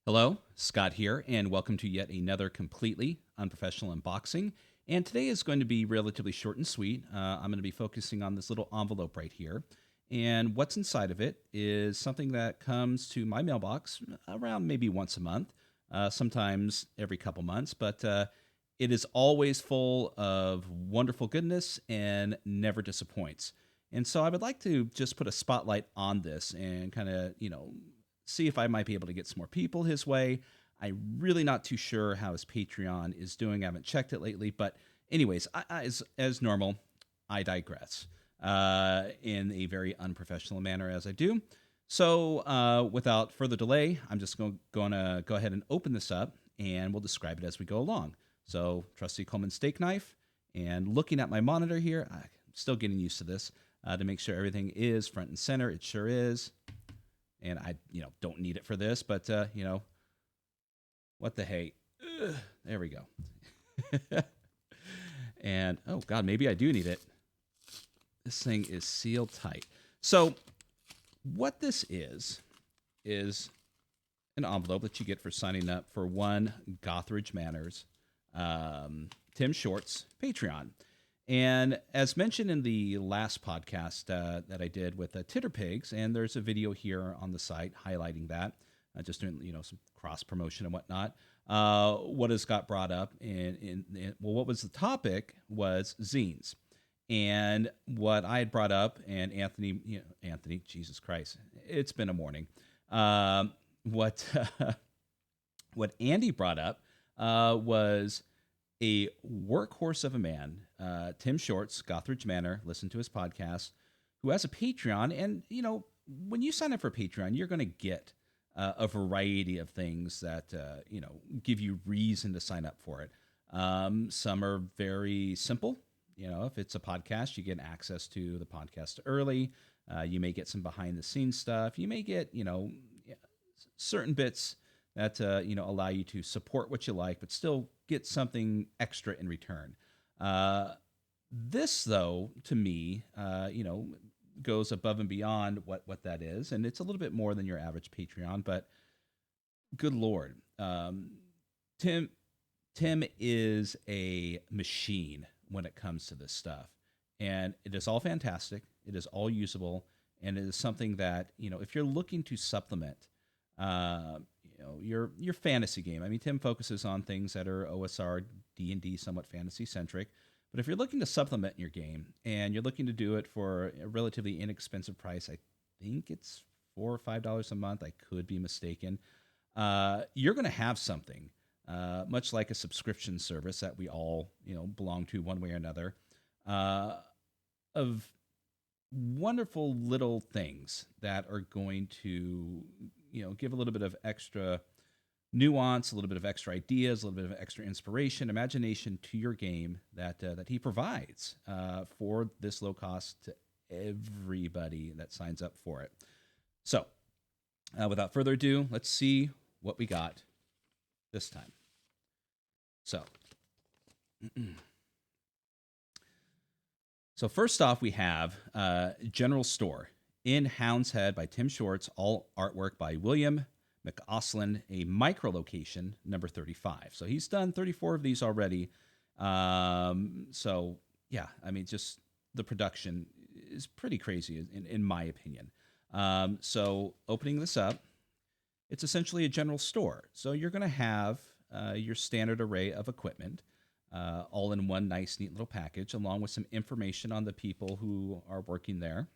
Hello, Scott here, and welcome to yet another completely unprofessional unboxing. And today is going to be relatively short and sweet. I'm going to be focusing on this little envelope right here. And what's inside of it is something that comes to my mailbox around maybe once a month, sometimes every couple months, but it is always full of wonderful goodness and never disappoints. And so I would like to just put a spotlight on this and kind of, see if I might be able to get some more people his way. I'm really not too sure how his Patreon is doing. I haven't checked it lately. But anyways, as normal, I digress in a very unprofessional manner as I do. So without further delay, I'm just going to go ahead and open this up, and we'll describe it as we go along. So trusty Coleman steak knife, and looking at my monitor here, I'm still getting used to this to make sure everything is front and center. It sure is. And I, don't need it for this, but, what the hey? Ugh, there we go. And, oh, God, maybe I do need it. This thing is sealed tight. So what this is an envelope that you get for signing up for one Gothridge Manor's Tim Short's Patreon. And as mentioned in the last podcast that I did with Titterpigs, and there's a video here on the site highlighting that, just doing some cross promotion and whatnot. What has got brought up well, what was the topic was zines, and what I had brought up, and Anthony, Jesus Christ, it's been a morning. What what Andy brought up was a workhorse of a man, Tim Shorts, Gothridge Manor. Listen to his podcast, who has a Patreon. And, when you sign up for Patreon, you're going to get a variety of things that, give you reason to sign up for it. Some are very simple. If it's a podcast, you get access to the podcast early. You may get some behind the scenes stuff. You may get, certain bits that allow you to support what you like, but still get something extra in return. This, though, to me, goes above and beyond what that is, and it's a little bit more than your average Patreon. But good Lord, Tim is a machine when it comes to this stuff, and it is all fantastic. It is all usable, and it is something that if you're looking to supplement your fantasy game. I mean, Tim focuses on things that are OSR, D&D, somewhat fantasy centric. But if you're looking to supplement your game and you're looking to do it for a relatively inexpensive price, I think it's $4 or $5 a month. I could be mistaken. You're going to have something, much like a subscription service that we all belong to one way or another, of wonderful little things that are going to give a little bit of extra nuance, a little bit of extra ideas, a little bit of extra inspiration, imagination to your game that he provides for this low cost to everybody that signs up for it. So without further ado, let's see what we got this time. So So first off, we have General Store in Hounds Head by Tim Shorts, all artwork by William McAuslin, a micro location, number 35. So he's done 34 of these already. So yeah, I mean, just the production is pretty crazy in my opinion. So opening this up, it's essentially a general store. So you're going to have your standard array of equipment, all in one nice, neat little package, along with some information on the people who are working there,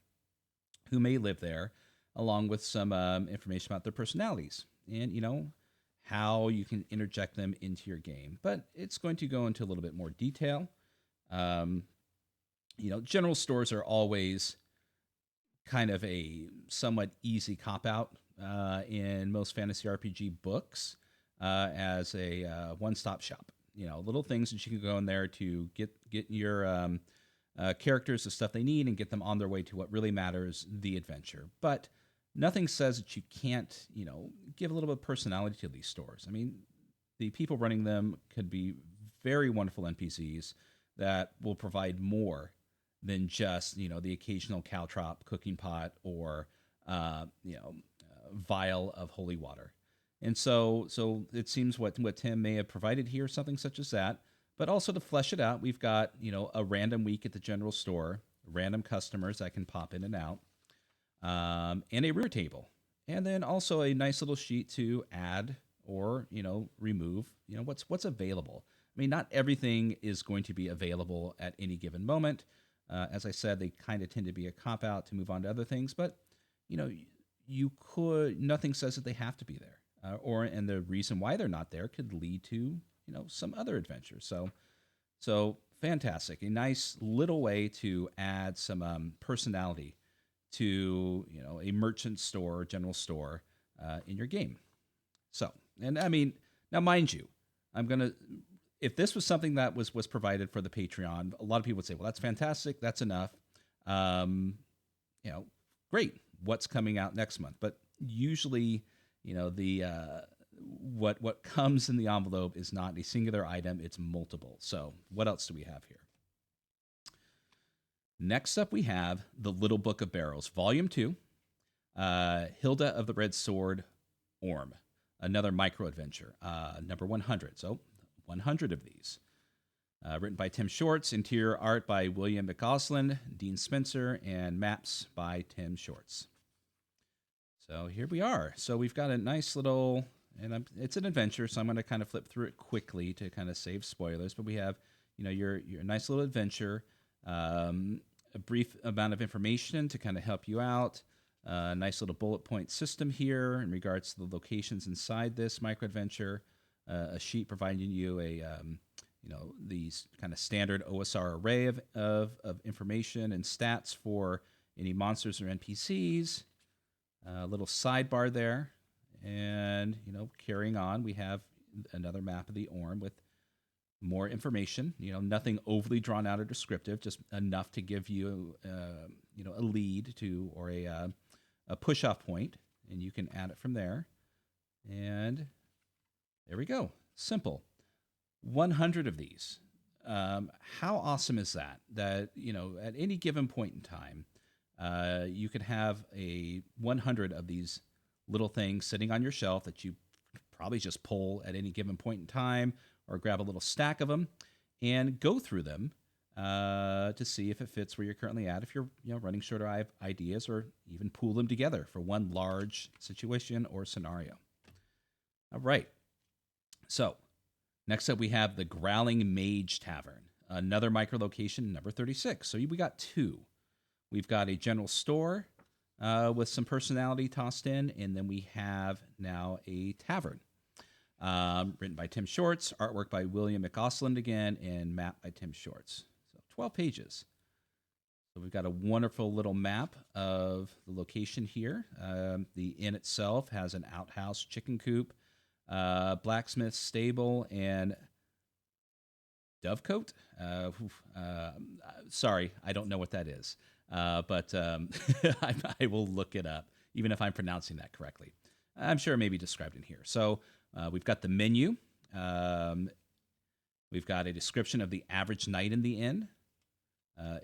who may live there, along with some information about their personalities and, how you can interject them into your game. But it's going to go into a little bit more detail. General stores are always kind of a somewhat easy cop-out in most fantasy RPG books as a one-stop shop. Little things that you can go in there to get your characters the stuff they need and get them on their way to what really matters, the adventure. But nothing says that you can't, give a little bit of personality to these stores. I mean, the people running them could be very wonderful NPCs that will provide more than just, the occasional caltrop, cooking pot, or, vial of holy water. And so it seems what Tim may have provided here, something such as that. But also to flesh it out, we've got a random week at the general store, random customers that can pop in and out, and a rear table, and then also a nice little sheet to add or remove what's available. I mean, not everything is going to be available at any given moment. As I said, they kind of tend to be a cop out to move on to other things, but you could. Nothing says that they have to be there, and the reason why they're not there could lead to some other adventure. So fantastic, a nice little way to add some personality to a merchant store, general store in your game. So, and I mean, now mind you, I'm gonna if this was something that was provided for the Patreon, a lot of people would say, well, that's fantastic, that's enough. Um, Great. What's coming out next month? But usually, the what comes in the envelope is not a singular item; it's multiple. So, what else do we have here? Next up, we have the Little Book of Barrels, Volume 2, Hilda of the Red Sword, Orm, another micro adventure, number 100. So 100 of these. Written by Tim Shorts, interior art by William McCausland, Dean Spencer, and maps by Tim Shorts. So here we are. So we've got a nice little, and it's an adventure, so I'm going to kind of flip through it quickly to kind of save spoilers. But we have, your nice little adventure, a brief amount of information to kind of help you out, a nice little bullet point system here in regards to the locations inside this micro adventure, a sheet providing you these kind of standard OSR array of information and stats for any monsters or NPCs. A little sidebar there, and carrying on, we have another map of the Orm with more information. Nothing overly drawn out or descriptive, just enough to give you a lead to or a push off point, and you can add it from there. And there we go. Simple. 100 of these. How awesome is that? That at any given point in time, you could have a 100 of these little things sitting on your shelf that you probably just pull at any given point in time, or grab a little stack of them and go through them to see if it fits where you're currently at. If you're running short of ideas, or even pool them together for one large situation or scenario. All right. So next up, we have the Growling Mage Tavern, another micro location, number 36. So we got two. We've got a general store with some personality tossed in, and then we have now a tavern. Written by Tim Shorts, artwork by William McCausland again, and map by Tim Shorts. So 12 pages. So we've got a wonderful little map of the location here. The inn itself has an outhouse, chicken coop, blacksmith stable, and dovecote. Sorry, I don't know what that is, but I will look it up, even if I'm pronouncing that correctly. I'm sure it may be described in here. So we've got the menu. We've got a description of the average night in the inn,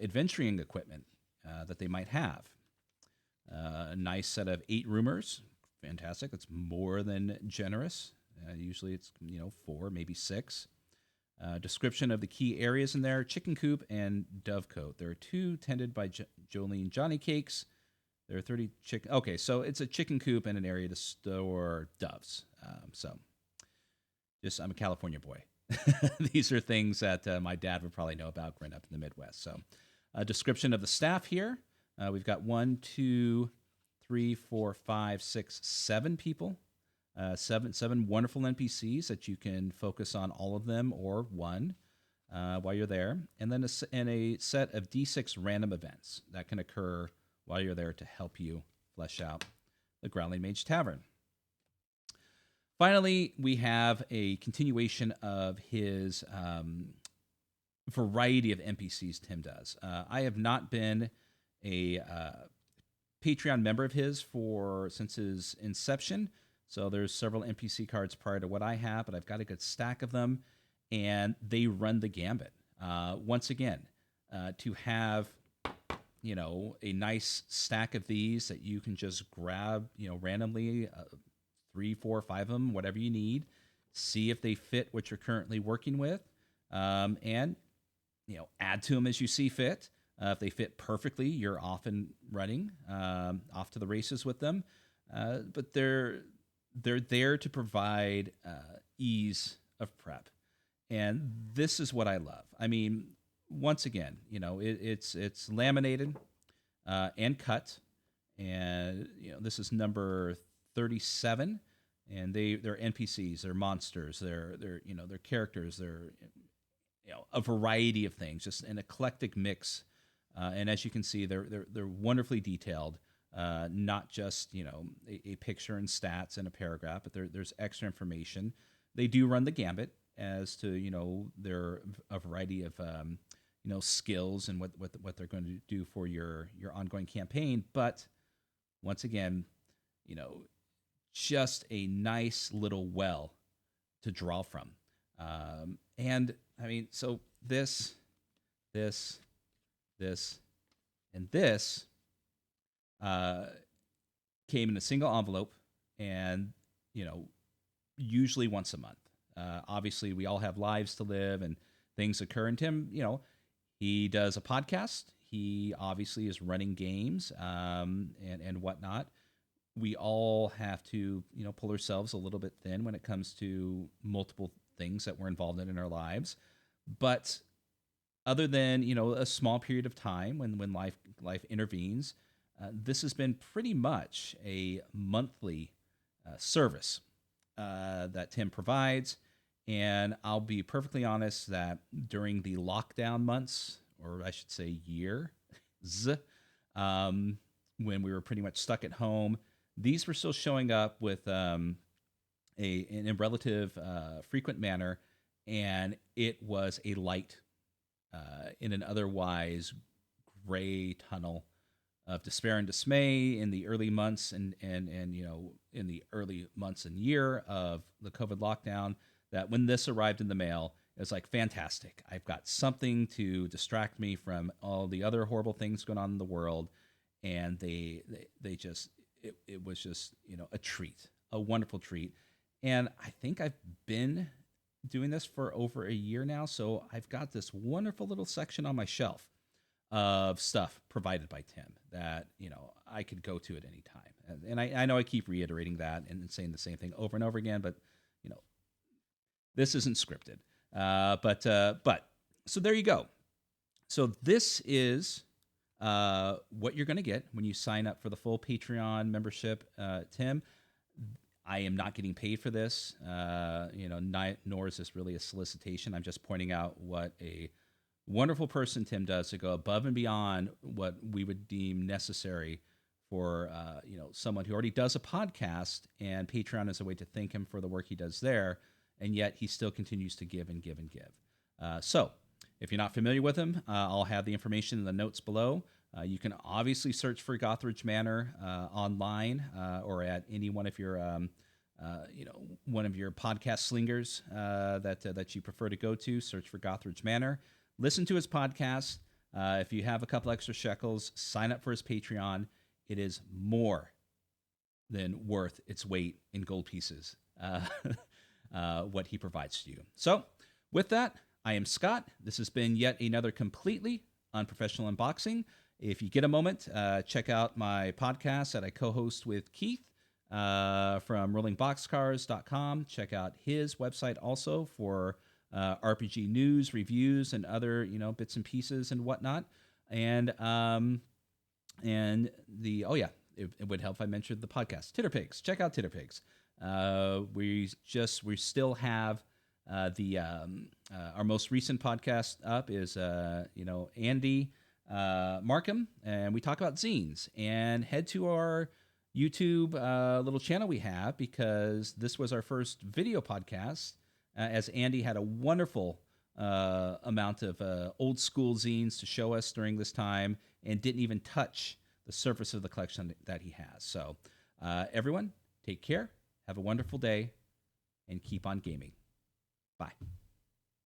adventuring equipment that they might have. A nice set of 8 roomers. Fantastic. That's more than generous. Usually it's 4, maybe 6. Description of the key areas in there: chicken coop and dovecote. There are 2 tended by Jolene Johnny Cakes. There are 30 chicken. Okay, so it's a chicken coop and an area to store doves. I'm a California boy. These are things that my dad would probably know about growing up in the Midwest. So, a description of the staff here. We've got 1, 2, 3, 4, 5, 6, 7 people. Seven wonderful NPCs that you can focus on all of them or one while you're there. And then a set of D6 random events that can occur while you're there to help you flesh out the Growling Mage Tavern. Finally, we have a continuation of his variety of NPCs Tim does. I have not been a Patreon member of his since his inception, so there's several NPC cards prior to what I have, but I've got a good stack of them, and they run the gambit. Once again, to have a nice stack of these that you can just grab randomly 3, 4, 5 of them, whatever you need. See if they fit what you're currently working with, and add to them as you see fit. If they fit perfectly, you're off and running, off to the races with them. But they're there to provide ease of prep, and this is what I love. I mean, once again, it's laminated and cut, and this is number 37, and they're NPCs, they're monsters, they're characters, they're a variety of things, just an eclectic mix. And as you can see, they're wonderfully detailed. Not just a picture and stats and a paragraph, but there's extra information. They do run the gambit as to their a variety of skills and what they're going to do for your ongoing campaign. But once again, just a nice little well to draw from. And I mean, so this, and this came in a single envelope, and usually once a month. Obviously, we all have lives to live and things occur. And Tim, he does a podcast. He obviously is running games and whatnot. We all have to pull ourselves a little bit thin when it comes to multiple things that we're involved in our lives. But other than a small period of time when life intervenes, this has been pretty much a monthly service that Tim provides. And I'll be perfectly honest that during the lockdown months, or I should say years, when we were pretty much stuck at home, these were still showing up with in a relative frequent manner, and it was a light in an otherwise gray tunnel of despair and dismay in the early months and in the early months and year of the COVID lockdown. That when this arrived in the mail, it was like, fantastic. I've got something to distract me from all the other horrible things going on in the world. And they just, it was just, a treat, a wonderful treat. And I think I've been doing this for over a year now. So I've got this wonderful little section on my shelf of stuff provided by Tim that, I could go to at any time. And I know I keep reiterating that and saying the same thing over and over again, but, this isn't scripted. But so there you go. So this is what you're going to get when you sign up for the full Patreon membership, Tim. I am not getting paid for this, nor is this really a solicitation. I'm just pointing out what a wonderful person Tim does to go above and beyond what we would deem necessary for someone who already does a podcast, and Patreon is a way to thank him for the work he does there, and yet he still continues to give and give and give. So if you're not familiar with him, I'll have the information in the notes below. You can obviously search for Gothridge Manor online or at any one of your one of your podcast slingers that you prefer to go to. Search for Gothridge Manor. Listen to his podcast. If you have a couple extra shekels, sign up for his Patreon. It is more than worth its weight in gold pieces, what he provides to you. So with that, I am Scott. This has been yet another completely unprofessional unboxing. If you get a moment, check out my podcast that I co-host with Keith from rollingboxcars.com. Check out his website also for RPG news, reviews, and other bits and pieces and whatnot. And it would help if I mentioned the podcast Titterpigs. Check out Titterpigs. We still have our most recent podcast up is Andy Markham, and we talk about zines. And head to our YouTube little channel we have, because this was our first video podcast, as Andy had a wonderful amount of old school zines to show us during this time, and didn't even touch the surface of the collection that he has. So everyone, take care, have a wonderful day, and keep on gaming. Bye.